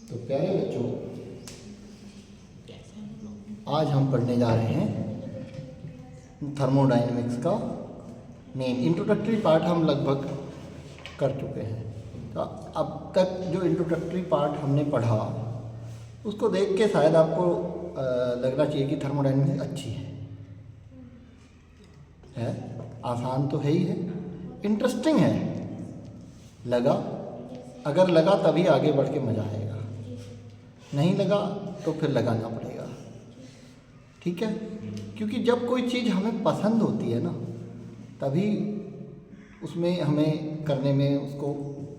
तो प्यारे बच्चों, आज हम पढ़ने जा रहे हैं थर्मोडायनेमिक्स का मेन इंट्रोडक्टरी पार्ट हम लगभग कर चुके हैं। तो अब तक जो इंट्रोडक्टरी पार्ट हमने पढ़ा उसको देख के शायद आपको लगना चाहिए कि थर्मोडायनेमिक्स अच्छी है। आसान तो है ही है, इंटरेस्टिंग है। लगा, अगर लगा तभी आगे बढ़ के मज़ा आएगा, नहीं लगा तो फिर लगाना पड़ेगा। ठीक है, क्योंकि जब कोई चीज़ हमें पसंद होती है ना, तभी उसमें हमें करने में उसको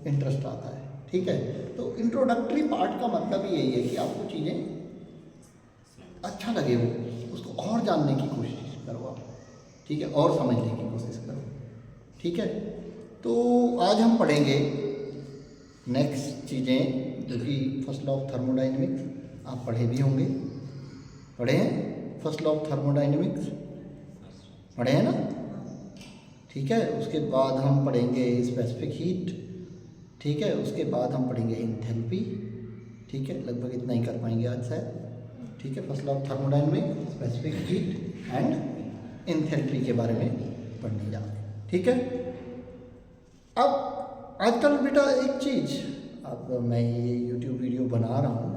इंटरेस्ट आता है। ठीक है, तो इंट्रोडक्टरी पार्ट का मतलब यही है कि आपको चीज़ें अच्छा लगे, वो उसको और जानने की कोशिश करो आप। ठीक है, और समझने की कोशिश करो। ठीक है, तो आज हम पढ़ेंगे नेक्स्ट चीज़ें जो कि फर्स्ट लॉ ऑफ थर्मोडायनेमिक्स आप पढ़े भी होंगे। पढ़े हैं फर्स्ट लॉ ऑफ थर्मोडायनेमिक्स? पढ़े हैं ना? ठीक है, उसके बाद हम पढ़ेंगे स्पेसिफिक हीट। ठीक है, उसके बाद हम पढ़ेंगे एंथैल्पी। ठीक है, लगभग इतना ही कर पाएंगे आज शायद। ठीक है, first law of thermodynamics, specific heat and enthalpy के बारे में पढ़ने जा रहे हैं। ठीक है, अब आजकल बेटा एक चीज़, अब मैं ये YouTube वीडियो बना रहा हूँ,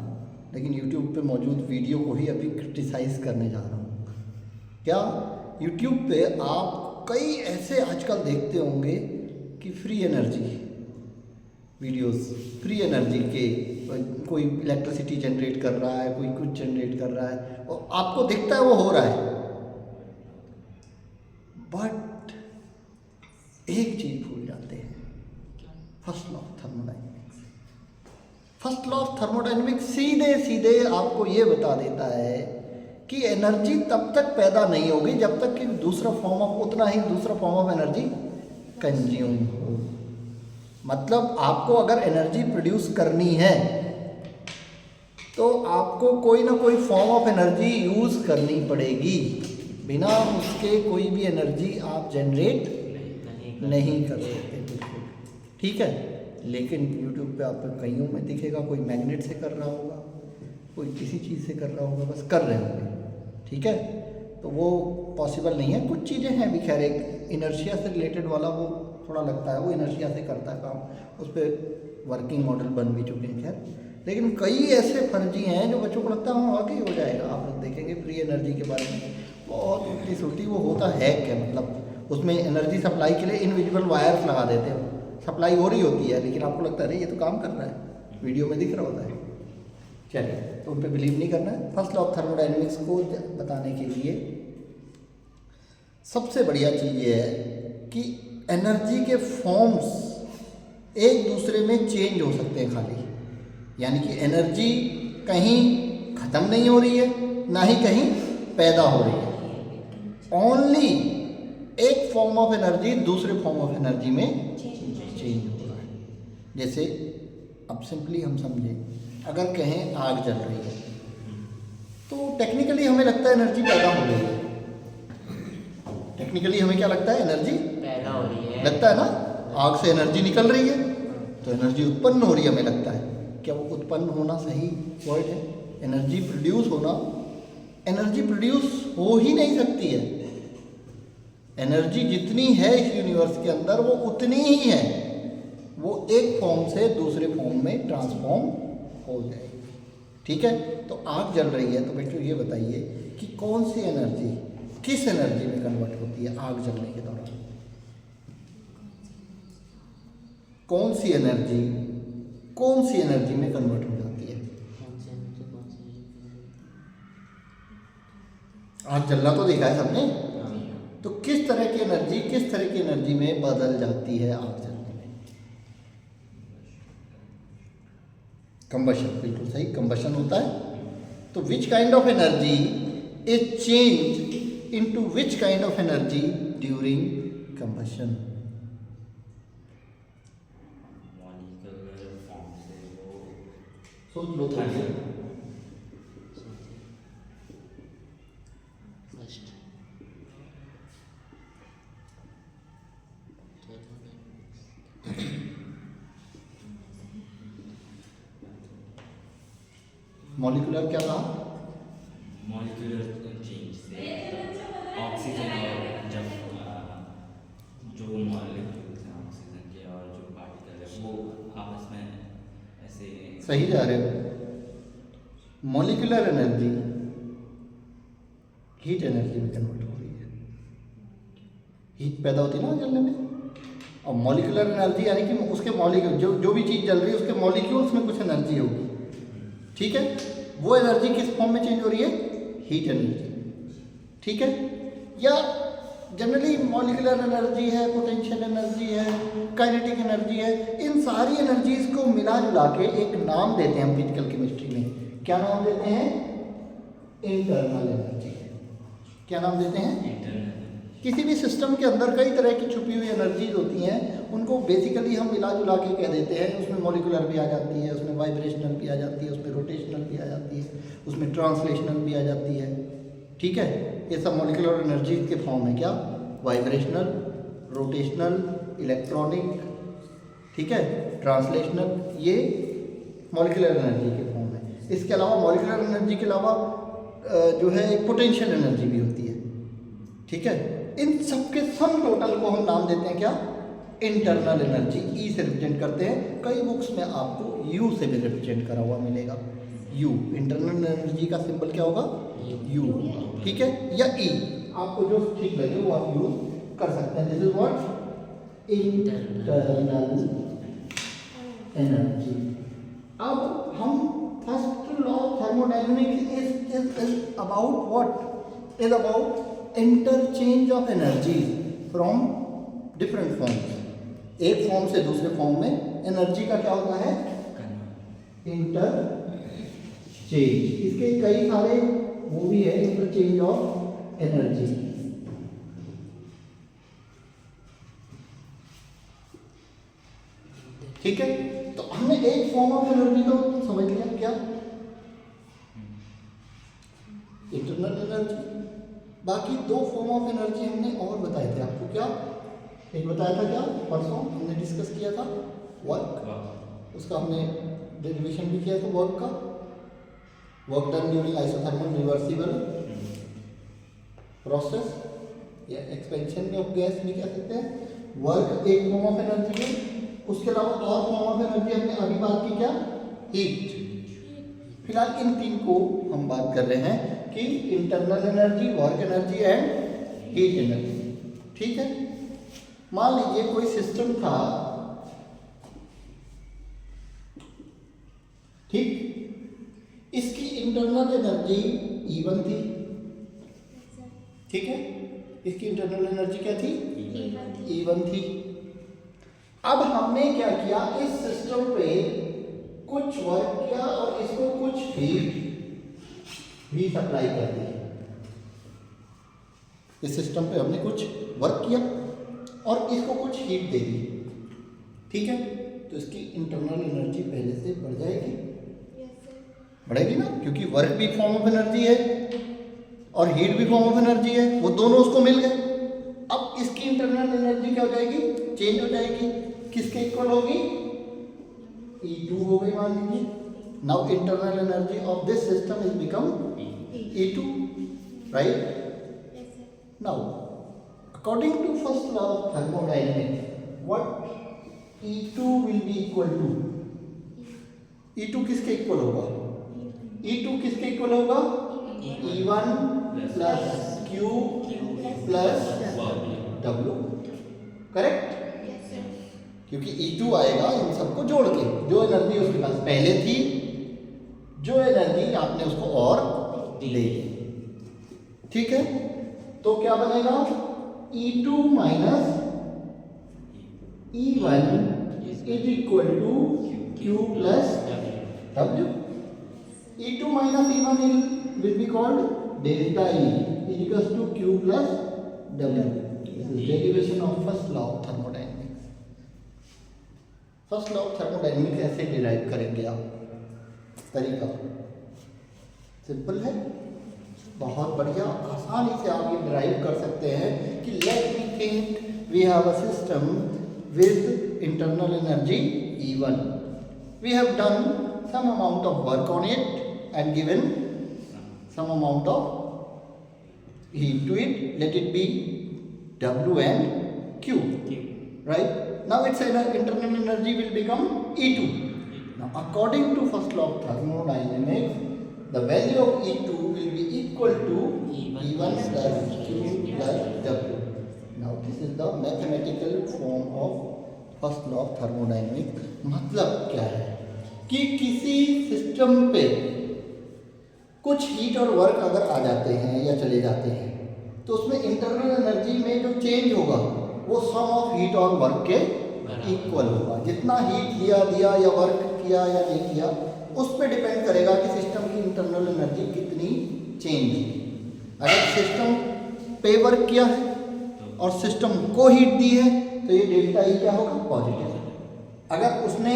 लेकिन YouTube पे मौजूद वीडियो को ही अभी क्रिटिसाइज़ करने जा रहा हूँ। क्या YouTube पे आप कई ऐसे आजकल देखते होंगे कि free energy videos, free energy के कोई इलेक्ट्रिसिटी जनरेट कर रहा है, कोई कुछ जनरेट कर रहा है और आपको दिखता है वो हो रहा है, बट एक चीज़ भूल जाते हैं, first law of thermodynamics. First law of thermodynamics सीधे सीधे आपको ये बता देता है कि एनर्जी तब तक पैदा नहीं होगी जब तक कि दूसरा फॉर्म ऑफ एनर्जी कंज्यूम हो। मतलब आपको अगर एनर्जी प्रोड्यूस करनी है तो आपको कोई ना कोई फॉर्म ऑफ एनर्जी यूज़ करनी पड़ेगी। बिना उसके कोई भी एनर्जी आप जनरेट नहीं कर सकते, बिल्कुल। ठीक है, लेकिन YouTube पे आपको कईयों में दिखेगा, कोई मैग्नेट से कर रहा होगा, कोई किसी चीज़ से कर रहा होगा, बस कर रहे होंगे। ठीक है, तो वो पॉसिबल नहीं है। कुछ चीज़ें हैं भी, खैर एक इनर्शिया से रिलेटेड वाला वो थोड़ा लगता है, वो इनर्शिया से करता है काम, उस पर वर्किंग मॉडल बन भी चुके हैं। खैर, लेकिन कई ऐसे फर्जी हैं जो बच्चों को लगता है हाँ वाकई हो जाएगा। आप लोग देखेंगे फ्री एनर्जी के बारे में बहुत उल्टी सुल्टी वो होता है क्या, मतलब उसमें एनर्जी सप्लाई के लिए इनविजिबल वायर्स लगा देते हो, सप्लाई हो रही होती है, लेकिन आपको लगता है अरे ये तो काम कर रहा है, वीडियो में दिख रहा होता है। चलिए, तो उन पर बिलीव नहीं करना है। फर्स्ट लॉ ऑफ थर्मोडायनेमिक्स को बताने के लिए सबसे बढ़िया चीज़ ये है कि एनर्जी के फॉर्म्स एक दूसरे में चेंज हो सकते हैं खाली, यानी कि एनर्जी कहीं ख़त्म नहीं हो रही है, ना ही कहीं पैदा हो रही है। ओनली एक फॉर्म ऑफ एनर्जी दूसरे फॉर्म ऑफ एनर्जी में चेंज हो रहा है। जैसे अब सिंपली हम समझें, अगर कहें आग जल रही है तो टेक्निकली हमें लगता है एनर्जी पैदा हो रही है। टेक्निकली हमें क्या लगता है, एनर्जी पैदा हो रही है, लगता है ना, आग से एनर्जी निकल रही है तो एनर्जी उत्पन्न हो रही है, हमें लगता है। क्या वो उत्पन्न होना सही वर्ड है? एनर्जी प्रोड्यूस होना, एनर्जी प्रोड्यूस हो ही नहीं सकती है। एनर्जी जितनी है इस यूनिवर्स के अंदर वो उतनी ही है, वो एक फॉर्म से दूसरे फॉर्म में ट्रांसफॉर्म हो जाएगी। ठीक है, तो आग जल रही है तो बेटो ये बताइए कि कौन सी एनर्जी किस एनर्जी में कन्वर्ट होती है आग जलने के दौरान? कौन सी एनर्जी में कन्वर्ट हो जाती है? आग जलना तो देखा है सबने, तो किस तरह की एनर्जी में बदल जाती है आग जलने में? कंबशन, बिल्कुल सही, कंबशन होता है। तो which kind of energy is change into which kind of energy during combustion? सोच लो थोड़ी देर। मॉलिक्यूलर क्या कहा? मॉलिक्यूलर चेंज से ऑक्सीजन और जब जो मॉलिक्यूल्स हैं ऑक्सीजन के और जो पार्टिकल है वो आपस में ऐसे सही जा रहे हो। मॉलिक्यूलर एनर्जी हीट एनर्जी में कन्वर्ट हो रही है, हीट पैदा होती है ना जलने में। और मॉलिक्यूलर एनर्जी यानी कि उसके मॉलिक्यूल जो भी चीज़ जल रही है उसके मॉलिक्यूल्स में कुछ एनर्जी होगी, ठीक है। वो एनर्जी किस फॉर्म में चेंज हो रही है? हीट एनर्जी, ठीक है। या जनरली मॉलिक्यूलर एनर्जी है, पोटेंशियल एनर्जी है, काइनेटिक एनर्जी है, इन सारी एनर्जीज को मिला जुला के एक नाम देते हैं हम फिजिकल केमिस्ट्री में। क्या नाम देते हैं? Internal energy. क्या नाम देते हैं? इंटरनल। किसी भी सिस्टम के अंदर कई तरह की छुपी हुई एनर्जीज होती हैं, उनको बेसिकली हम मिला जुला के कह देते हैं। उसमें मॉलिक्यूलर भी आ जाती है, उसमें वाइब्रेशनल भी आ जाती है, उसमें रोटेशनल भी आ जाती है, उसमें ट्रांसलेशनल भी आ जाती है, ठीक है। ये सब मॉलिक्यूलर एनर्जीज के फॉर्म है। क्या? वाइब्रेशनल, रोटेशनल, इलेक्ट्रॉनिक, ठीक है, ट्रांसलेशनल, ये मॉलिक्यूलर एनर्जी के फॉर्म है। इसके अलावा मॉलिक्यूलर एनर्जी के अलावा जो है एक पोटेंशियल एनर्जी भी होती है, ठीक है। इन सब के सम टोटल को हम नाम देते हैं क्या? Internal energy. ई से रिप्रेजेंट करते हैं। कई बुक्स में आपको यू से भी रिप्रेजेंट करा हुआ मिलेगा। यू, इंटरनल एनर्जी का सिंबल क्या होगा? यू, ठीक है, या ई, आपको जो ठीक लगे वो आप यूज कर सकते हैं। This is what? Internal energy. अब हम first law of thermodynamics is about what? Is about interchange of energy from different forms. एक फॉर्म से दूसरे फॉर्म में एनर्जी का क्या होता है? इंटरचेंज। इसके कई सारे वो भी है, इंटरचेंज ऑफ एनर्जी। ठीक है, तो हमने एक फॉर्म ऑफ एनर्जी तो समझ लिया, क्या? Internal energy. बाकी दो फॉर्म ऑफ एनर्जी हमने और बताए थे आपको। क्या? एक बताया था, क्या परसों हमने डिस्कस किया था? वर्क। उसका हमने डेरिवेशन भी किया था वर्क का। Work done during isothermal reversible process या एक्सपेंशन ऑफ गैस भी कह सकते हैं। वर्क एक फॉर्म ऑफ एनर्जी है। उसके अलावा और फॉर्म ऑफ एनर्जी हमने अभी बात की, क्या? हीट। फिलहाल इन तीन को हम बात कर रहे हैं कि internal energy, work energy and heat energy, ठीक है। मान लीजिए कोई सिस्टम था, ठीक, इसकी इंटरनल एनर्जी E1 थी, ठीक है, इसकी इंटरनल एनर्जी क्या थी? E1 थी। अब हमने क्या किया, इस सिस्टम पे कुछ वर्क किया और इसको कुछ हीट भी सप्लाई कर दी। इस सिस्टम पे हमने कुछ वर्क किया और इसको कुछ हीट दे दी, ठीक है। तो इसकी इंटरनल एनर्जी पहले से बढ़ जाएगी, बढ़ेगी ना, क्योंकि वर्क भी फॉर्म ऑफ एनर्जी है और हीट भी फॉर्म ऑफ एनर्जी है, वो दोनों उसको मिल गए। अब इसकी इंटरनल एनर्जी क्या हो जाएगी? चेंज हो जाएगी। किसके इक्वल होगी? E2 हो गई मान लीजिए। Now internal energy of this system is become E2, right? Now according to first law of thermodynamics, what E2 will be equal to? E2 किसके इक्वल होगा? E2 किसके इक्वल होगा? E1 plus Q plus W, correct? क्योंकि E2 आएगा इन सबको जोड़ के, जो एनर्जी उसके पास पहले थी, जो एनर्जी आपने उसको और दे, ठीक है। तो क्या बनेगा? E2 minus E1 is equal to Q plus W। E2 minus E1 will be called delta E is equals to Q plus W. This is derivation of first law of thermodynamics. First law of thermodynamics ऐसे derive करेंगे आप। तरीका simple है, बहुत बढ़िया, आसानी से आप ये डिराइव कर सकते हैं कि let me think we have a system with internal energy E1. We have done some amount of work on it and given some amount of heat to it. Let it be W and Q. Right? Now its internal energy will become E2. Now according to first law of thermodynamics, the value of E2 will be equal to E1 plus Q plus W. Now this is the mathematical form of first law of thermodynamics. मतलब क्या है कि किसी system पे कुछ heat और work अगर आ जाते हैं या चले जाते हैं तो उसमें इंटरनल एनर्जी में जो चेंज होगा वो सम ऑफ हीट और वर्क के इक्वल होगा. जितना हीट दिया या वर्क किया या नहीं किया उस पर डिपेंड करेगा कि सिस्टम की इंटरनल एनर्जी कितनी चेंज हुई. अगर सिस्टम पे वर्क किया है और सिस्टम को हीट दी है तो ये डेल्टा ई क्या होगा? पॉजिटिव. अगर उसने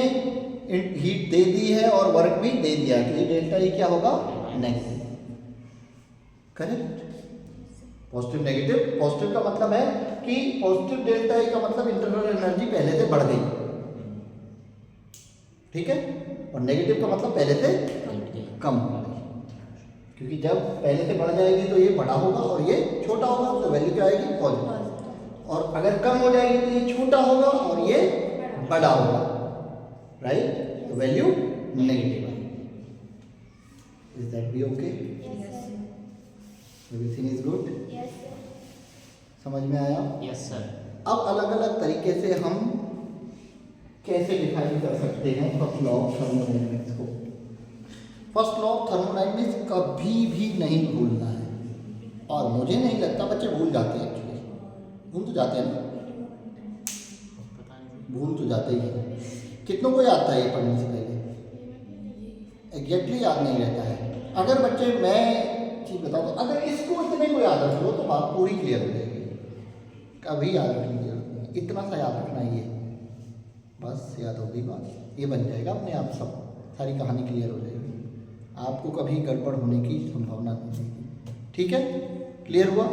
हीट दे दी है और वर्क भी दे दिया तो ये डेल्टा ई क्या होगा? Negative. Correct. Positive negative. Positive का मतलब है कि पॉजिटिव डेल्टा ई का मतलब इंटरनल एनर्जी पहले से बढ़ गई. ठीक है. और नेगेटिव का मतलब पहले से कम हो गई. क्योंकि जब पहले से बढ़ जाएगी तो ये बड़ा होगा और ये छोटा होगा तो वैल्यू क्या आएगी? पॉजिटिव. और अगर कम हो जाएगी तो ये छोटा होगा और ये बड़ा होगा. राइट. तो वैल्यू नेगेटिव आएगी. Is that be okay? Everything is good? समझ में आया? Yes sir. अब अलग अलग तरीके से हम कैसे डिफाइन कर सकते हैं फर्स्ट लॉ ऑफ थर्मोडायनेमिक्स को. फर्स्ट लॉ ऑफ थर्मोडायनेमिक्स कभी भी नहीं भूलना है. और मुझे नहीं लगता बच्चे भूल जाते हैं. भूल तो जाते हैं ना. भूल तो जाते ही हैं. कितनों को याद था ये पढ़ने से पहले? एग्जैक्टली याद नहीं रहता है. अगर बच्चे मैं चीज़ बताऊँ तो अगर इसको इतने को याद रख लो तो बात पूरी क्लियर हो जाएगी. कभी याद रखने की जरूरत नहीं. इतना सा याद रखना ही है बस. याद होगी बात. ये बन जाएगा अपने आप. सब सारी कहानी क्लियर हो जाएगी. आपको कभी गड़बड़ होने की संभावना नहीं है. ठीक है. क्लियर हुआ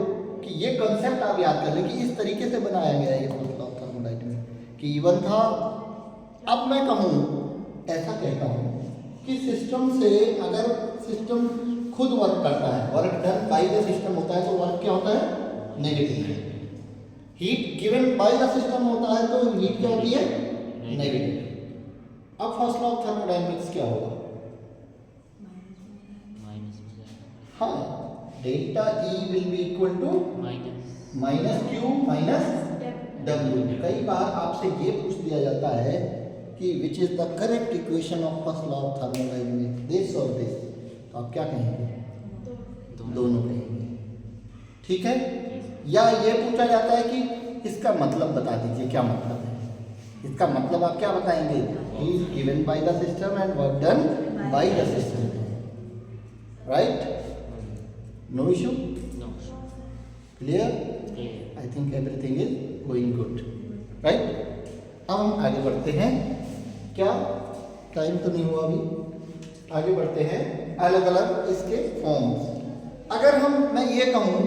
कि ये कंसेप्ट आप याद कर लें कि इस तरीके से बनाया गया है ये फर्स्ट लॉ ऑफ थर्मोडायनेमिक्स कि इवन था. अब मैं कहूँ ऐसा कहता हूँ कि सिस्टम से अगर सिस्टम खुद वर्क करता है, work done by the system होता है तो वर्क क्या होता है? Negative. Heat given by the system होता है तो हीट क्या होती है? नेगेटिव. अब फर्स्ट लॉ ऑफ थर्मोडायनेमिक्स क्या होगा? हाँ. Delta E will be equal to minus Q minus W. कई बार आपसे ये पूछ दिया जाता है कि which is the correct equation of first law of thermodynamics, this और दिस. तो आप क्या कहेंगे? दोनों कहेंगे. ठीक है. या ये पूछा जाता है कि इसका मतलब बता दीजिए क्या मतलब है. इसका मतलब आप क्या बताएंगे? He is given by the system and work done by the system. Right. No issue? No. Clear? Clear. I think everything is going good. Right? अब हम आगे बढ़ते हैं. क्या टाइम तो नहीं हुआ अभी? आगे बढ़ते हैं. अलग अलग इसके फॉर्म्स. अगर मैं ये कहूँ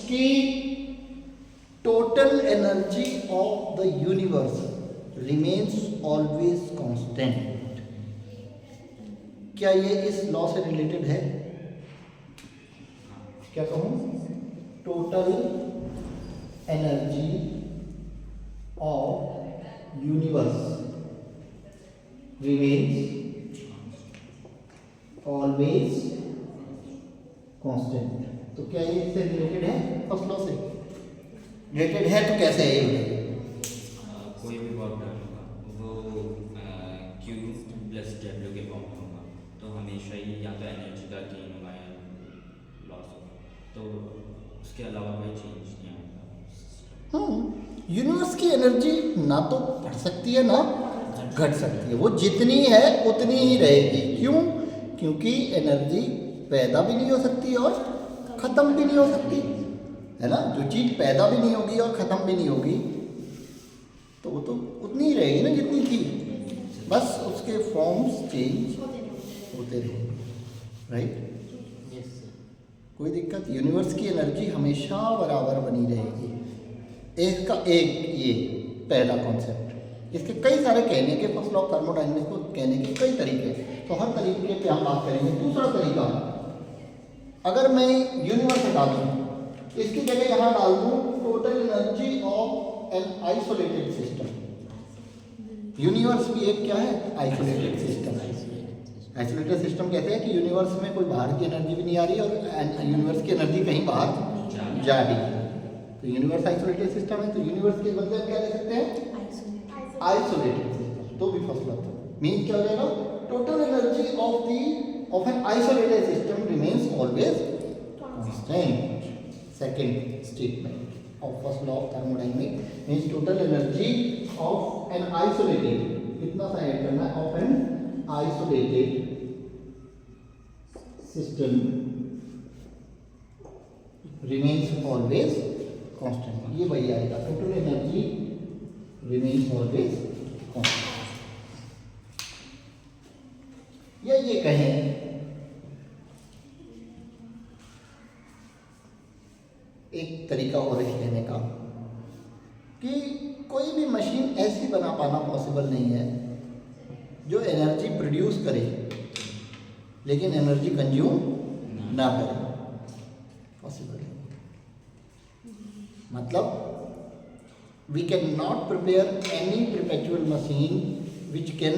कि total energy of the universe remains always constant, क्या ये इस लॉ से रिलेटेड है? क्या कहूँ? Total energy of universe remains always constant. तो क्या ये इससे रिलेटेड है? फर्स्ट लॉ से रिलेटेड है तो कैसे है ये बताइए. कोई भी वर्क डन होगा वो Q प्लस W के फॉर्म में होगा तो हमेशा ही या तो एनर्जी का गेन होगा या लॉस होगा. तो उसके अलावा कोई चेंज नहीं आएगा. यूनिवर्स की एनर्जी ना तो बढ़ सकती है ना घट सकती है. वो जितनी है उतनी ही रहेगी. क्यों? क्योंकि एनर्जी पैदा भी नहीं हो सकती और ख़त्म भी नहीं हो सकती है ना. जो चीज़ पैदा भी नहीं होगी और ख़त्म भी नहीं होगी तो वो तो उतनी ही रहेगी ना जितनी थी. बस उसके फॉर्म्स चेंज होते रहेंगे. राइट. कोई दिक्कत? यूनिवर्स की एनर्जी हमेशा बराबर बनी रहेगी. एक का एक ये पहला कॉन्सेप्ट. इसके कई सारे कहने के, फर्स्ट लॉ ऑफ थर्मोडायनेमिक्स को कहने के कई तरीके हैं, तो हर तरीके पे हम बात करेंगे। दूसरा तरीका, अगर मैं यूनिवर्स हटा दूँ, इसकी जगह यहाँ डाल दूँ total energy of an isolated system. Universe भी एक क्या है, आइसोलेटेड सिस्टम है। आइसोलेटेड सिस्टम कहते हैं कि यूनिवर्स में कोई बाहर की एनर्जी भी नहीं आ रही और यूनिवर्स की एनर्जी कहीं बाहर जा रही है। तो यूनिवर्स आइसोलेटेड सिस्टम है, तो यूनिवर्स के बदले हम क्या ले सकते हैं, आइसोलेटेड सिस्टम। तो भी फर्स्ट लॉ मीन क्या हो जाएगा, total energy of an isolated system remains always constant. Second statement of first law of thermodynamics means total energy of an isolated, कितना सा ऐड करना है, of an isolated system remains always constant. ये वही आएगा, total energy remains always constant. या ये कहें एक तरीका और है कहने का कि कोई भी मशीन ऐसी बना पाना पॉसिबल नहीं है जो एनर्जी प्रोड्यूस करे लेकिन एनर्जी कंज्यूम ना करे, पॉसिबल है। मतलब we cannot prepare any perpetual machine which can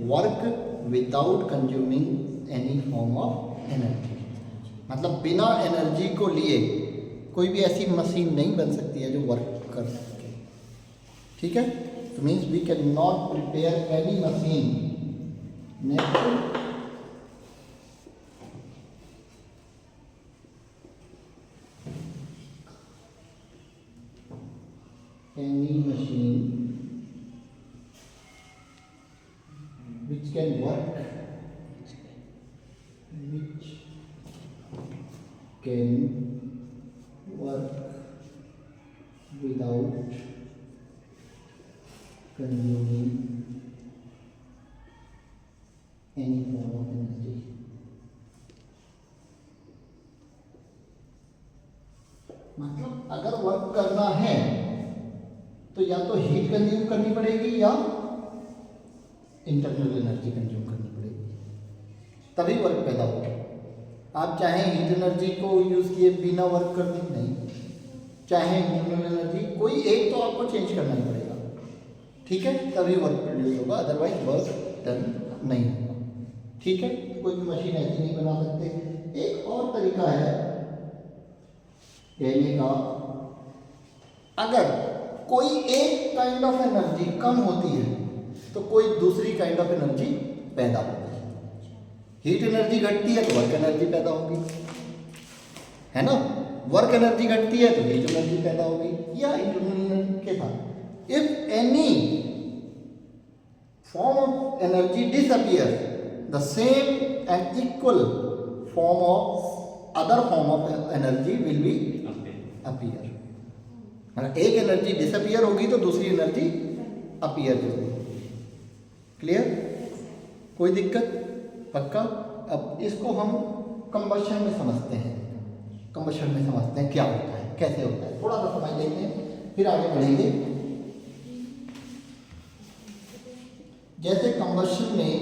work without consuming any form of energy। मतलब बिना एनर्जी को लिए कोई भी ऐसी मशीन नहीं बन सकती है जो वर्क कर सके, ठीक है। तो means we can not prepare any machine next any machine which can work without consuming any form of energy। मतलब अगर वर्क करना है तो या तो हीट कंज्यूम करनी पड़ेगी या इंटरनल एनर्जी कंज्यूम करनी पड़ेगी, तभी वर्क पैदा होगा। आप चाहे हीट एनर्जी को यूज़ किए बिना वर्क कर दें, नहीं, चाहे इंटरनल एनर्जी, कोई एक तो आपको चेंज करना ही पड़ेगा, ठीक है, तभी वर्क प्रोड्यूस होगा, अदरवाइज वर्क डन नहीं होगा, ठीक है। कोई भी मशीन ऐसी नहीं बना सकते। एक और तरीका है कहने का, अगर कोई एक काइंड ऑफ एनर्जी कम होती है तो कोई दूसरी काइंड ऑफ एनर्जी पैदा होती है। हीट एनर्जी घटती है तो वर्क एनर्जी पैदा होगी, है ना। वर्क एनर्जी घटती है तो हीट एनर्जी पैदा होगी, या इंटरनल एनर्जी के साथ। If any form of energy disappear the same and equal form of other form of energy will be appear. एक एनर्जी डिसअपियर होगी तो दूसरी एनर्जी अपीयर होगी। क्लियर, कोई दिक्कत, पक्का। अब इसको हम कंबशन में समझते हैं, कंबशन में समझते हैं क्या होता है, कैसे होता है, थोड़ा सा समझ लेते हैं फिर आगे बढ़ेंगे। जैसे कंबशन में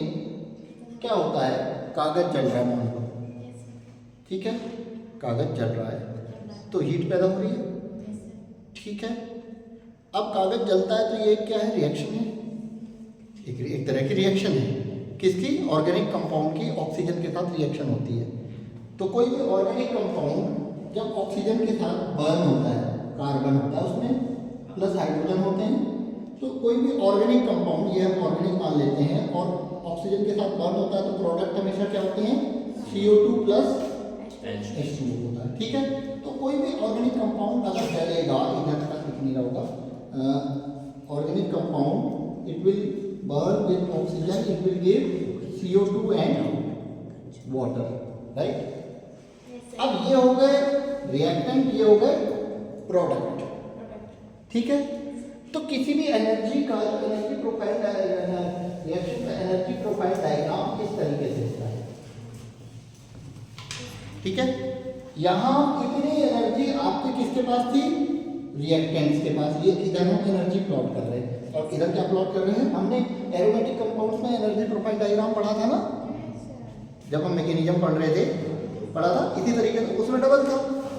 क्या होता है, कागज जल रहा है मान लो, ठीक है, कागज जल रहा है तो हीट पैदा हो रही है, ठीक है। अब कागज जलता है तो ये क्या है, रिएक्शन है, एक तरह की रिएक्शन है। किसकी, ऑर्गेनिक कंपाउंड की ऑक्सीजन के साथ रिएक्शन होती है। तो कोई भी ऑर्गेनिक कंपाउंड जब ऑक्सीजन के साथ बर्न होता है, कार्बन होता है उसमें प्लस हाइड्रोजन होते हैं, तो कोई भी ऑर्गेनिक कंपाउंड, ये हम ऑर्गेनिक मान लेते हैं, और ऑक्सीजन के साथ बर्न होता है तो प्रोडक्ट हमेशा क्या होते हैं, CO2 प्लस H2O होता है, ठीक है। तो कोई भी ऑर्गेनिक कंपाउंड अगर जलेगा, इधर तक लिख नहीं रहा होगा, organic compound it will burn with oxygen, it will give CO2 and water, right. अब ये हो गए रिएक्टेंट, ये हो गए प्रोडक्ट, ठीक है। तो किसी भी एनर्जी का एनर्जी प्रोफाइल रिएक्शन का एनर्जी प्रोफाइल डायग्राम इस तरीके से होता है, ठीक है। यहाँ इतनी एनर्जी आपके किसके पास थी, रिएक्टेंट्स के पास, ये इधर हम एनर्जी प्लॉट कर रहे हैं और इधर क्या प्लॉट कर रहे हैं, हमने एरोमेटिक कंपाउंड्स में एनर्जी प्रोफाइल डायग्राम पढ़ा था ना, जब हम मैकेनिज्म पढ़ रहे थे, पढ़ा था इसी तरीके से, उसमें डबल था,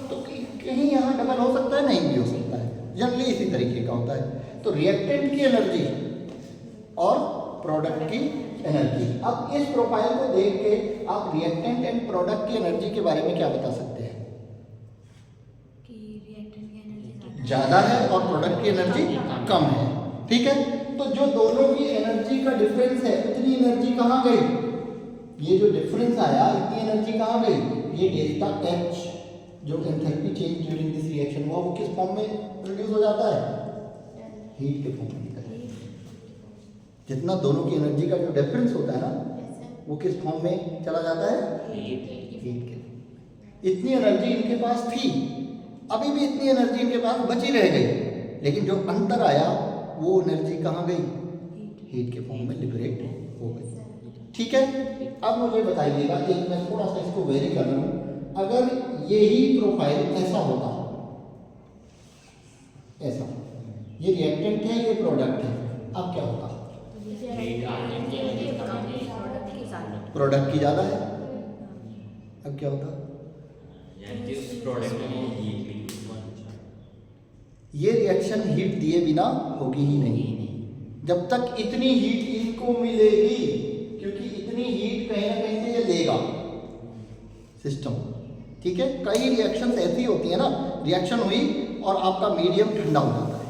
तो कहीं यहाँ डबल हो सकता है, नहीं भी हो सकता है, जनरली इसी तरीके का होता है। तो रिएक्टेंट की एनर्जी और प्रोडक्ट की एनर्जी। अब इस प्रोफाइल को देख के आप रिएक्टेंट एंड प्रोडक्ट की एनर्जी के बारे में क्या बता सकते हैं? कि रिएक्टेंट की एनर्जी ज़्यादा है और प्रोडक्ट की एनर्जी कम है, ठीक है। तो जो दोनों की एनर्जी का डिफरेंस है, उतनी एनर्जी कहाँ गई? ये जो डिफरेंस आया, इतनी एनर्जी कहाँ गई? ये डेल्टा एच जो enthalpy change during this reaction हुआ, वो किस फॉर्म में प्रोड्यूस हो जाता है? हीट के फॉर्म में निकलता है। जितना दोनों की एनर्जी का जो डिफरेंस होता है ना, वो किस फॉर्म में चला जाता है? हीट के। इतनी एनर्जी इनके पास थी, अभी भी इतनी एनर्जी इनके पास बची रह गई, लेकिन जो अंतर आया वो एनर्जी कहाँ गई? हीट के फॉर्म में लिबरेट हो गई, ठीक है। अब मुझे बताइएगा, एक मैं थोड़ा सा इसको वेरी कर रहा हूँ, अगर यही प्रोफाइल ऐसा होता, ऐसा, ये रिएक्टेंट है, ये प्रोडक्ट है, अब क्या होता? प्रोडक्ट की ज़्यादा है, अब क्या होता? यानी कि उस प्रोडक्ट में हीट भी ये रिएक्शन हीट दिए बिना होगी ही नहीं, जब तक इतनी हीट इनको मिलेगी, क्योंकि इतनी हीट कहीं ना कहीं से ये लेगा सिस्टम, ठीक है। कई रिएक्शंस ऐसी होती है ना, रिएक्शन हुई और आपका मीडियम ठंडा हो जाता है,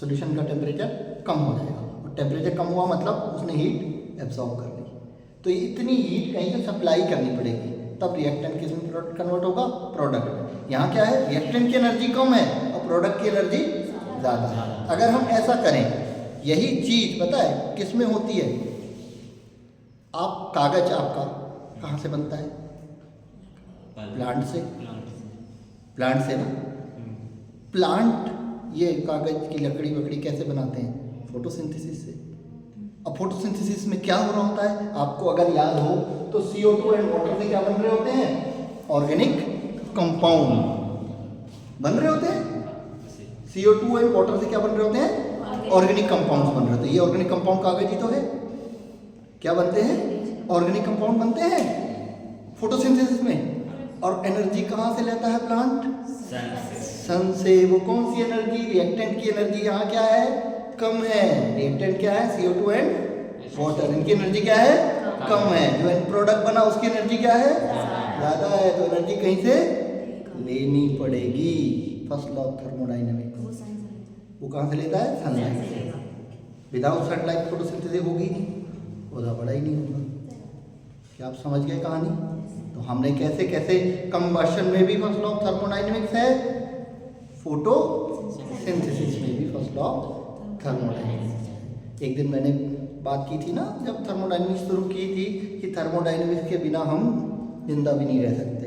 सॉल्यूशन का टेम्परेचर कम हो जाएगा, और टेम्परेचर कम हुआ मतलब उसने हीट एब्जॉर्ब कर ली, तो इतनी हीट कहीं से सप्लाई करनी पड़ेगी, तब रिएक्टेंट किस में कन्वर्ट होगा? प्रोडक्ट। यहाँ क्या है, रिएक्टेंट की एनर्जी कम है और प्रोडक्ट की एनर्जी ज़्यादा है। अगर हम ऐसा करें, यही चीज़ पता है किस में होती है? आप कागज आपका कहाँ से बनता है? प्लांट से, प्लांट से ना। प्लांट ये कागज की लकड़ी वकड़ी कैसे बनाते हैं? फोटोसिंथेसिस से। अब फोटोसिंथेसिस में क्या हो रहा होता है, आपको अगर याद हो तो CO2 एंड वाटर से क्या बन रहे होते हैं? ऑर्गेनिक कंपाउंड बन रहे होते हैं। CO2 एंड वाटर से क्या बन रहे होते हैं? ऑर्गेनिक कंपाउंड्स बन रहे होते हैं। ये ऑर्गेनिक कंपाउंड कागज ही तो है। क्या बनते हैं? ऑर्गेनिक कंपाउंड बनते हैं फोटोसिंथेसिस में। और एनर्जी कहाँ से लेता है प्लांट? सन से। वो कौन सी एनर्जी? रिएक्टेंट की एनर्जी यहाँ क्या है? कम है। रिएक्टेंट क्या है? CO2 and water. इनकी एनर्जी क्या है? कम है। जो एंड प्रोडक्ट बना उसकी एनर्जी क्या है? ज़्यादा है। तो एनर्जी कहीं से लेनी पड़ेगी। First law of thermodynamics. वो कहाँ से लेता है? सनलाइट से। विदाउट सनलाइट फोटोसिंथेसिस होगी नहीं, पौधा बड़ा ही नहीं होगा। क्या आप समझ गए कहानी? तो हमने कैसे कैसे कंबशन में भी फर्स्ट लॉ ऑफ थर्मोडायनेमिक्स है, फोटोसिंथेसिस में भी फर्स्ट लॉ ऑफ थर्मोडायनेमिक्स। एक दिन मैंने बात की थी ना, जब थर्मोडायनेमिक्स शुरू की थी, कि थर्मोडायनेमिक्स के बिना हम जिंदा भी नहीं रह सकते।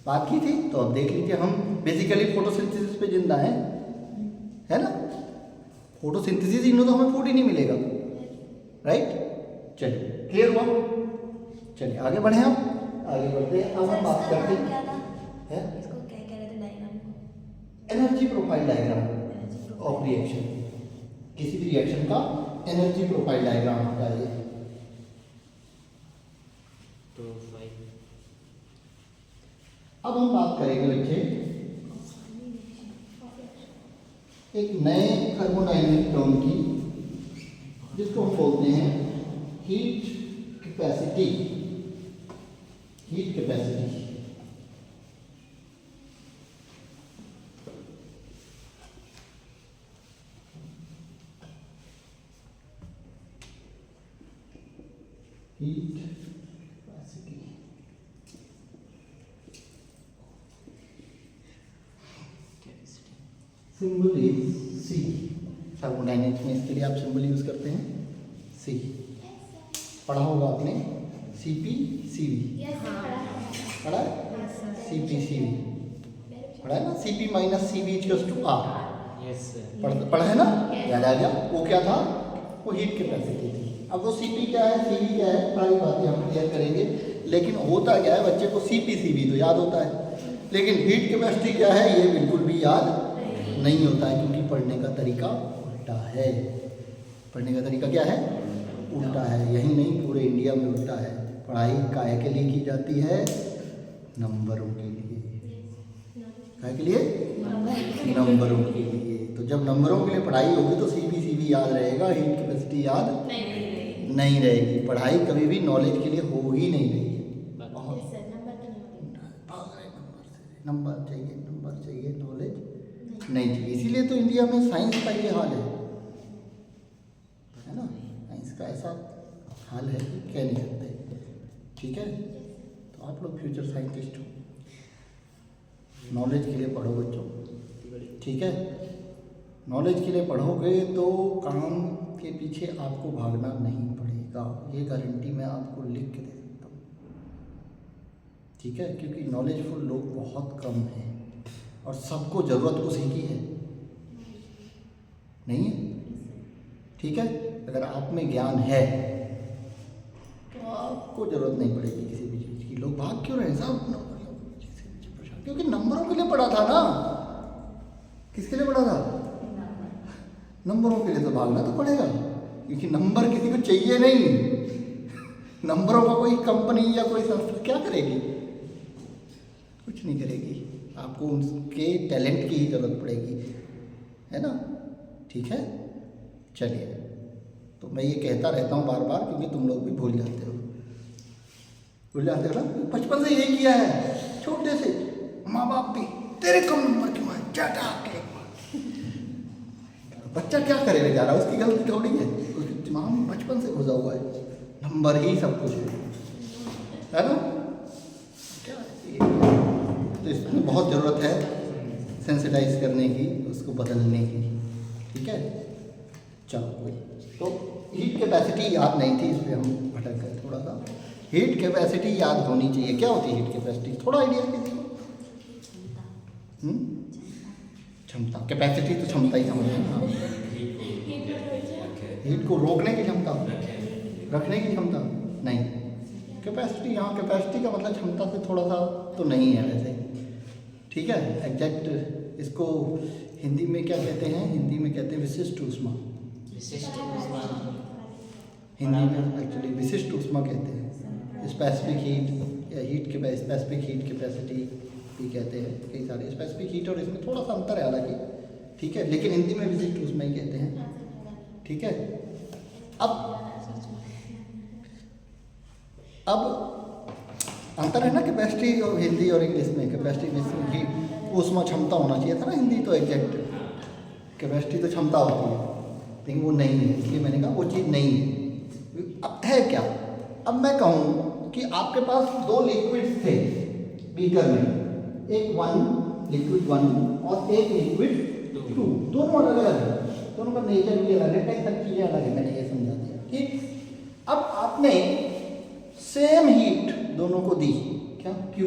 बात की थी, तो अब देख लीजिए, हम बेसिकली फोटोसिंथेसिस पे जिंदा हैं, है ना। फोटोसिंथेसिस ही तो हमें फूड ही नहीं मिलेगा, राइट। चलिए, क्लियर हुआ? चलिए आगे बढ़े, हम आगे बढ़ते हैं। अब हम बात करते हैं इसको क्या कह रहे थे डायग्राम को? Energy profile diagram of reaction. किसी भी रिएक्शन का एनर्जी प्रोफाइल डायग्राम होता है ये। अब हम बात करेंगे बच्चे एक नए थर्मोडायनेमिक टर्म की, जिसको हम बोलते हैं heat capacity. Heat capacity heat capacity symbol is C. Thermodynamics में इसके लिए आप सिंबल यूज करते हैं सी। पढ़ा होगा आपने CP CV। पढ़ा है? CP CV पढ़ा है ना। CP minus CV equals to R। पढ़ा है ना, याद आ गया। वो क्या था? वो हीट कैपेसिटी थी। अब वो CP क्या है, CV क्या है, सारी बातें हम क्लियर करेंगे। लेकिन होता क्या है, बच्चे को CP CV तो याद होता है, लेकिन हीट कैपेसिटी क्या है ये बिल्कुल भी याद नहीं होता है, क्योंकि पढ़ने का तरीका उल्टा है। पढ़ने का तरीका क्या है? उल्टा है। यही नहीं, पूरे इंडिया में उल्टा है। पढ़ाई काहे के लिए की जाती है? नंबरों के लिए। काहे के लिए? नंबरों के लिए। तो जब नंबरों के लिए पढ़ाई होगी तो सीबी याद रहेगा, हीट कैपेसिटी याद नहीं रहेगी। पढ़ाई कभी भी नॉलेज के लिए हो ही नहीं रही है। नंबर चाहिए, नॉलेज नहीं चाहिए। इसीलिए तो इंडिया में साइंस का ये हाल है ना। साइंस का ऐसा हाल है कि कह नहीं सकते। ठीक है, तो आप लोग फ्यूचर साइंटिस्ट हो, नॉलेज के लिए पढ़ो बच्चों। ठीक है, नॉलेज के लिए पढ़ोगे तो काम के पीछे आपको भागना नहीं पड़ेगा, ये गारंटी मैं आपको लिख के दे सकता हूँ। ठीक है, क्योंकि नॉलेजफुल लोग बहुत कम हैं और सबको ज़रूरत उसी की है, नहीं है? ठीक है, अगर आप में ज्ञान है तो आपको ज़रूरत नहीं पड़ेगी किसी भी चीज़ की। लोग भाग क्यों रहे हैं साहब नौकरियों के पीछे? क्योंकि नंबरों के लिए पढ़ा था ना। किसके लिए पढ़ा था? नंबरों के लिए। तो भागना तो पड़ेगा, क्योंकि नंबर किसी को चाहिए नहीं। नंबरों का कोई कंपनी या कोई संस्था क्या करेगी? कुछ नहीं करेगी। आपको उनके टैलेंट की ही ज़रूरत पड़ेगी, है ना? ठीक है, चलिए। तो मैं ये कहता रहता हूँ बार बार, क्योंकि तुम लोग भी भूल जाते हो ना। बचपन से ये किया है, छोटे से माँ बाप भी तेरे कम नंबर क्यों आए, चाटा के। बच्चा क्या करे बेचारा, उसकी गलती थोड़ी है, उसकी माँ बचपन से घुसा हुआ है। नंबर ही सब कुछ है ना? क्या है? तो इसमें बहुत ज़रूरत है सेंसिटाइज करने की, उसको बदलने की। ठीक है, चलो कोई। तो हीट कैपेसिटी याद नहीं थी, इस पर हम भटक गए थोड़ा सा। हीट कैपेसिटी याद होनी चाहिए। क्या होती है हीट कैपेसिटी? थोड़ा आइडिया किसी को? क्षमता। कैपेसिटी तो क्षमता ही समझ। हीट को रोकने की क्षमता, रखने की क्षमता नहीं। कैपेसिटी, यहाँ कैपेसिटी का मतलब क्षमता से थोड़ा सा तो नहीं है वैसे। ठीक है, एग्जैक्ट इसको हिंदी में क्या कहते हैं? हिंदी में कहते हैं विशिष्ट ऊष्मा। हिंदी में एक्चुअली विशिष्ट ऊष्मा कहते हैं। स्पेसिफिक हीट या हीट के स्पेसिफिक हीट कैपेसिटी भी कहते हैं। कई सारे स्पेसिफिक हीट और इसमें थोड़ा सा अंतर है हालांकि। ठीक है, लेकिन हिंदी में विशिष्ट ऊष्मा ही कहते हैं। ठीक है, अब अंतर है ना कैपेसिटी और हिंदी और इंग्लिश में। कैपेसिटी में हीट ऊष्मा क्षमता होना चाहिए था ना, हिंदी तो एग्जैक्ट। कैपेसिटी तो क्षमता होती है, लेकिन वो नहीं है, इसलिए मैंने कहा वो चीज़ नहीं है। अब है क्या? अब मैं कहूँ कि आपके पास दो लिक्विड्स थे बीकर में, एक लिक्विड 1 और एक लिक्विड 2। दोनों अलग अलग है, दोनों का नेचर भी अलग है, कई सारी चीज़ें अलग है, मैंने ये समझा दिया। ठीक, अब आपने सेम हीट दोनों को दी, क्या? Q,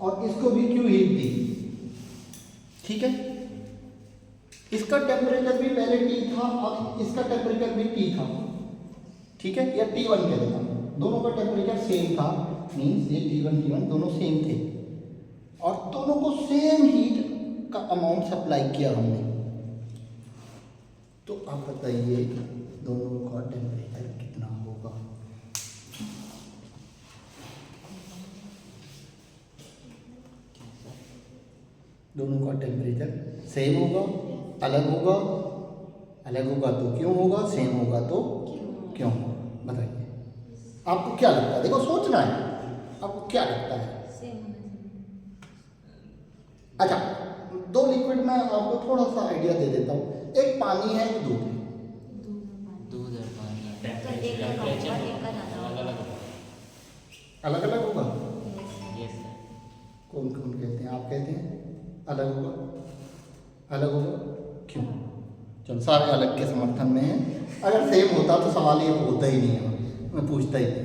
और इसको भी Q हीट दी। ठीक है, इसका टेम्परेचर भी पहले T था, अब इसका टेम्परेचर भी T था। ठीक है, या T1 कह देता हूँ। दोनों का टेम्परेचर सेम था, मीन्स ये T1 दोनों सेम थे, और दोनों को सेम हीट का अमाउंट सप्लाई किया हमने। तो आप बताइए दोनों का टेम्परेचर कितना होगा? दोनों का टेम्परेचर सेम होगा, अलग होगा? अलग होगा तो क्यों होगा, सेम होगा तो क्यों होगा? बताइए, आपको क्या लगता है? देखो सोचना है, आपको क्या लगता है? अच्छा, दो लिक्विड में आपको थोड़ा सा आइडिया दे देता हूँ। एक पानी है, एक दूध है। दूध और पानी अलग अलग होगा? Yes sir. कौन कौन कहते हैं? आप कहते हैं अलग होगा। अलग होगा क्यों? चलो सारे अलग के समर्थन में हैं। अगर सेम होता तो सवाल ये होता ही नहीं है, मैं पूछता ही नहीं।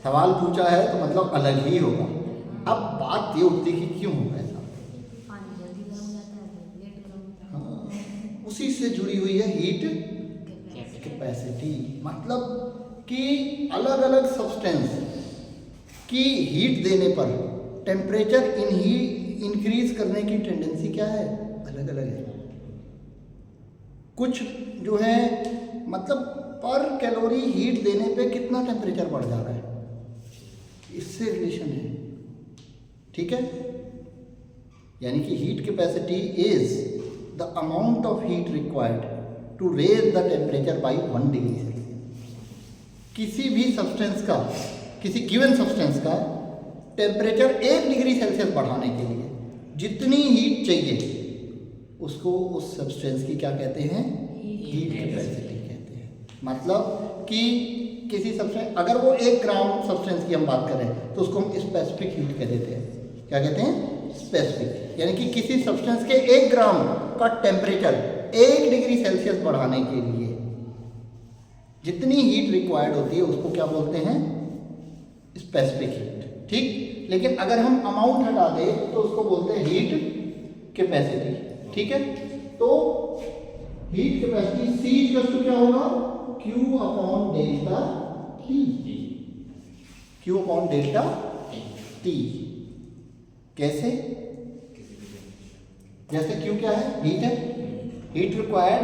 सवाल पूछा है तो मतलब अलग ही होगा। अब बात ये उठती कि क्यों होगा ऐसा? हाँ, उसी से जुड़ी हुई है हीट कैपेसिटी। मतलब कि अलग अलग सब्सटेंस की हीट देने पर टेम्परेचर इंक्रीज करने की टेंडेंसी क्या है? अलग अलग है। कुछ जो है मतलब पर कैलोरी हीट देने पे कितना टेम्परेचर बढ़ जा रहा है, इससे रिलेशन है। ठीक है, यानी कि heat capacity is the amount of heat required to raise the temperature by 1 degree celsius. किसी भी सब्सटेंस का, किसी गिवन सब्सटेंस का टेम्परेचर 1 डिग्री सेल्सियस बढ़ाने के लिए जितनी हीट चाहिए उसको उस सब्सटेंस की क्या कहते हैं, हीट कैपेसिटी कहते हैं। मतलब कि किसी सब्सटेंस, अगर वो 1 ग्राम सब्सटेंस की हम बात करें तो उसको हम स्पेसिफिक हीट कह देते हैं। क्या कहते हैं, स्पेसिफिक। यानी कि किसी सब्सटेंस के 1 ग्राम का टेम्परेचर 1 डिग्री सेल्सियस बढ़ाने के लिए जितनी हीट रिक्वायर्ड होती है उसको क्या बोलते हैं, स्पेसिफिक हीट। ठीक, लेकिन अगर हम अमाउंट हटा दें तो उसको बोलते हैं हीट कैपेसिटी। ठीक है, तो heat capacity C equal to क्या होगा, Q upon delta T। Q upon delta T। कैसे, जैसे Q क्या है, हीट है, हीट रिक्वायर्ड।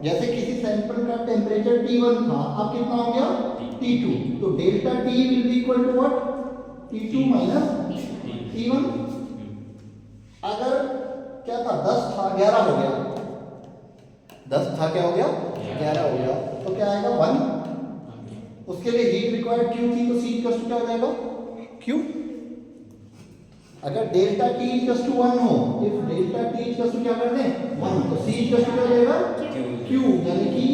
जैसे किसी सैंपल का टेम्परेचर T1 था, अब कितना हो गया T2, तो delta T will be equal to what, T2 minus T1। अगर क्या था 10 था 11 हो गया, 10 था क्या हो गया 11 हो गया, तो क्या आएगा 1। उसके लिए हीट रिक्वायर्ड Q थी तो C इक्वल टू क्या हो जाएगा Q। अगर डेल्टा T इक्वल टू 1 हो, if delta T equal to क्या कर दें 1, तो C इक्वल टू क्या हो जाएगा Q। यानी कि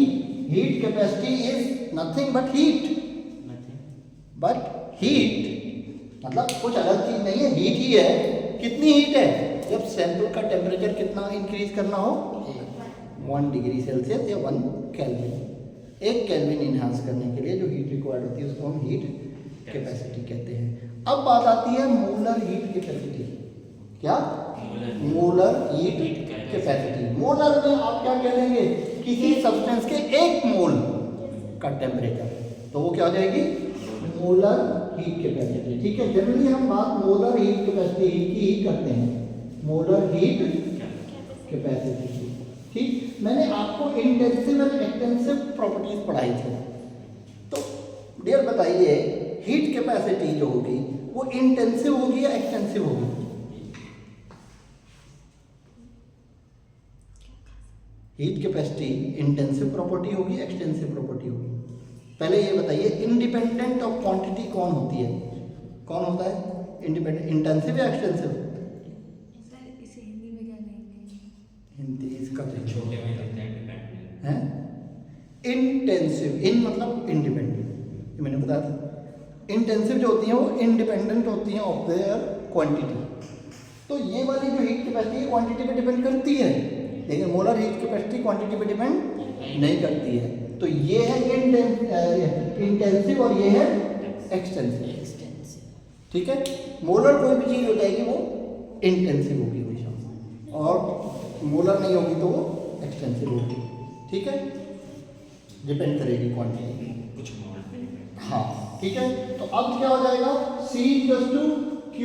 heat capacity is nothing but heat. But heat मतलब कुछ अलग चीज नहीं है, हीट ही है। कितनी हीट है, जब सैंपल का टेम्परेचर कितना इंक्रीज करना हो, 1 डिग्री सेल्सियस या 1 केल्विन। 1 केल्विन इनहांस करने के लिए जो हीट रिक्वायर्ड होती है उसको हम हीट कैपेसिटी कहते हैं। अब बात आती है मोलर हीट कैपेसिटी। क्या, मोलर हीट कैपेसिटी। मोलर में आप क्या कह देंगे, किसी सब्सटेंस के 1 मोल का टेम्परेचर, तो वो क्या हो जाएगी, मोलर हीट कैपेसिटी। ठीक है, जनरली हम बात मोलर हीट कैपेसिटी की ही करते हैं, मोलर हीट कैपेसिटी। ठीक, मैंने आपको इंटेंसिव एंड एक्सटेंसिव प्रॉपर्टीज पढ़ाई थी। तो डियर बताइए, हीट कैपेसिटी जो होगी वो इंटेंसिव होगी या एक्सटेंसिव होगी? हीट कैपेसिटी इंटेंसिव प्रॉपर्टी होगी, एक्सटेंसिव प्रॉपर्टी होगी? पहले ये बताइए, इंडिपेंडेंट ऑफ क्वांटिटी कौन होती है, कौन होता है इंडिपेंडेंट, इंटेंसिव या एक्सटेंसिव? सर इसे हिंदी में क्या कहेंगे? हिंदी इसका छोटे में लगता है डिपेंडेंट है, इंटेंसिव। इन मतलब इंडिपेंडेंट, ये मैंने बताया था। इंटेंसिव जो होती हैं वो इंडिपेंडेंट होती हैं ऑफ देयर क्वांटिटी। तो ये वाली जो हीट कैपेसिटी है क्वांटिटी पे डिपेंड करती है, लेकिन मोलर हीट कैपेसिटी क्वांटिटी पे डिपेंड नहीं करती है। तो ये है इंटेंसिव और ये है एक्सटेंसिव। ठीक है, मोलर कोई भी चीज़ हो जाएगी वो इंटेंसिव होगी हमेशा, और मोलर नहीं होगी तो वो एक्सटेंसिव होगी। ठीक है, डिपेंड करेगी क्वांटिटी कुछ मोल पे डिपेंड। हाँ, ठीक है। तो अब क्या हो जाएगा, C equal to Q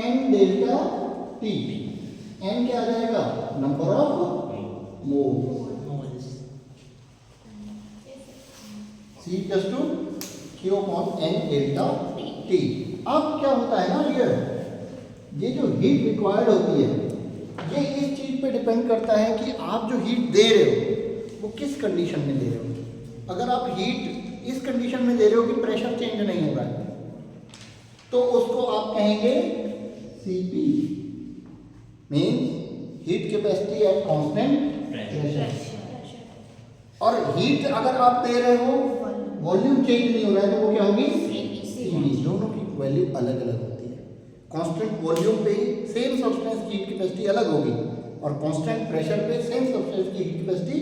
N delta T। N क्या आ जाएगा, number of moles. C equal to Q upon N delta T। अब क्या होता है ना, ये जो हीट रिक्वायर्ड होती है ये इस चीज पे डिपेंड करता है कि आप जो हीट दे रहे हो वो किस कंडीशन में दे रहे हो। अगर आप हीट इस कंडीशन में दे रहे हो कि प्रेशर चेंज नहीं हो रहा है, तो उसको आप कहेंगे Cp, means heat capacity at constant pressure. और हीट अगर आप दे रहे हो, वॉल्यूम चेंज नहीं हो रहा है, तो वो क्या होगी Cv। दोनों की वैल्यू अलग अलग होती है। कांस्टेंट वॉल्यूम पे ही सेम सब्सटेंस की हीट कैपेसिटी अलग होगी, और कांस्टेंट प्रेशर पे सेम सब्सटेंस की हीट कैपेसिटी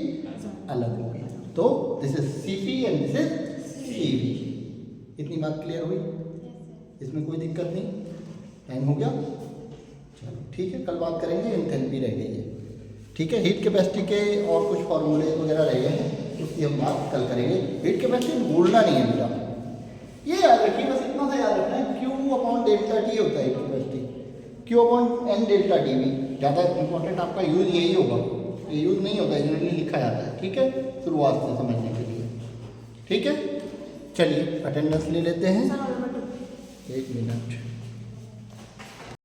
अलग होगी। तो this is Cp and this is Cv। इतनी बात क्लियर हुई, इसमें कोई दिक्कत नहीं। टाइम हो गया, चलो ठीक है, कल बात करेंगे। एंथैल्पी रह गई है, ठीक है। हीट कैपेसिटी के और कुछ फॉर्मूले वगैरह रह गए हैं, उसकी हम बात कल करेंगे। हीट कैपेसिटी भूलना नहीं है बेटा, ये याद रखिए, बस इतना सा याद रखना है, Q अपॉन डेल्टा T होता है heat capacity, Q upon N delta T भी। ज़्यादा इंपॉर्टेंट आपका यूज़ यही होगा, ये यूज़ नहीं होता, जनरली लिखा जाता है। ठीक है, शुरुआत से समझने के लिए। ठीक है, चलिए अटेंडेंस ले लेते हैं। 1 मिनट।